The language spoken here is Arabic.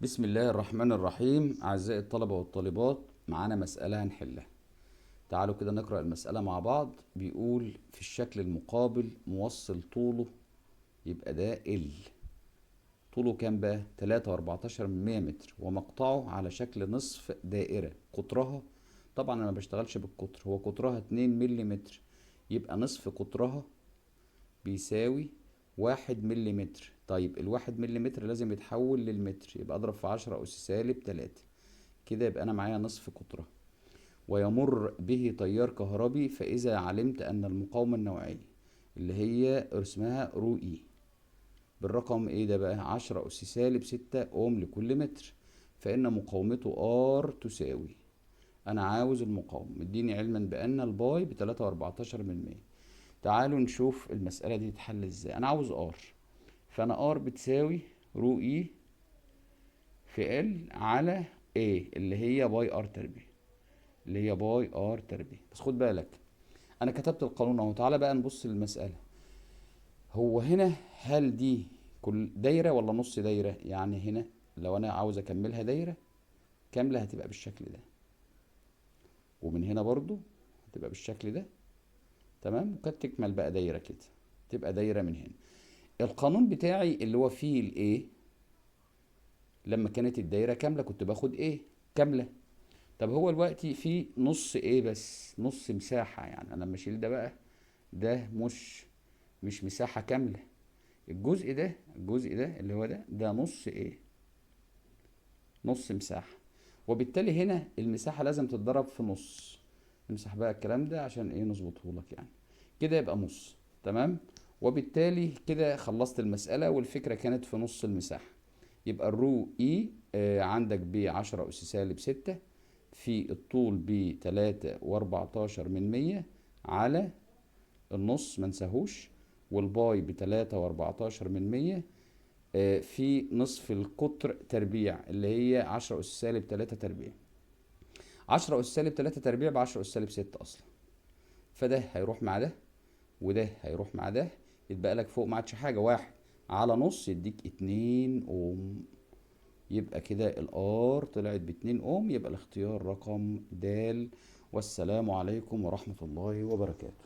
بسم الله الرحمن الرحيم. أعزائي الطلبة والطالبات، معانا مسألة هنحلها. تعالوا كده نقرأ المسألة مع بعض. بيقول في الشكل المقابل موصل طوله يبقى ده ال طوله كام بقى؟ 3.14 متر، ومقطعه على شكل نصف دائرة قطرها، طبعا أنا ما بشتغلش بالقطر، هو قطرها 2 مليمتر، يبقى نصف قطرها بيساوي 1 مليمتر. طيب 1 مليمتر لازم يتحول للمتر، يبقى اضرب في 10 أس سالب 3، كده يبقى انا معايا نصف قطرة. ويمر به تيار كهربي، فاذا علمت ان المقاومة النوعية اللي هي اسمها رو اي بالرقم ايه ده بقى؟ 10 أس سالب 6 اوم لكل متر، فان مقاومته ار تساوي، انا عاوز المقاومة، مديني علما بان الباي ب3.14. تعالوا نشوف المسألة دي تتحل ازاي. انا عاوز ار، فانا ار بتساوي رو اي في ال على ايه اللي هي باي ار تربيع، اللي هي باي ار تربيع. بس خد بالك انا كتبت القانون اهو. تعالى بقى نبص للمسألة. هو هنا هل دي كل دايرة ولا نص دايرة؟ يعني هنا لو انا عاوز اكملها دايرة كاملة هتبقى بالشكل ده، ومن هنا برضو هتبقى بالشكل ده، تمام، وكانت تكمل بقى دايرة كده، تبقى دايرة من هنا. القانون بتاعي اللي هو فيه الايه، لما كانت الدايرة كاملة كنت باخد ايه كاملة. طب هو دلوقتي في نص ايه بس، نص مساحة، يعني انا لما اشيل ده بقى، ده مش مساحة كاملة. الجزء ده اللي هو ده نص ايه، نص مساحة، وبالتالي هنا المساحة لازم تتضرب في نص. نمسح بقى الكلام ده عشان ايه نظبطه لك، يعني كده يبقى نص، تمام. وبالتالي كده خلصت المسألة، والفكرة كانت في نص المساحة. يبقى الرو اي عندك ب10 أس سالب 6 في الطول ب3.14 على النص منساهوش، والباي ب3.14 في نصف القطر تربيع اللي هي 10 أس سالب 3 تربيع. 10 أس سالب 3 تربيع ب10 أس سالب 6 أصلا، فده هيروح مع ده وده هيروح مع ده، يتبقى لك فوق ما عادش حاجة، 1 على نص يديك 2 أوم. يبقى كده الار طلعت ب2 اوم، يبقى الاختيار رقم د. والسلام عليكم ورحمة الله وبركاته.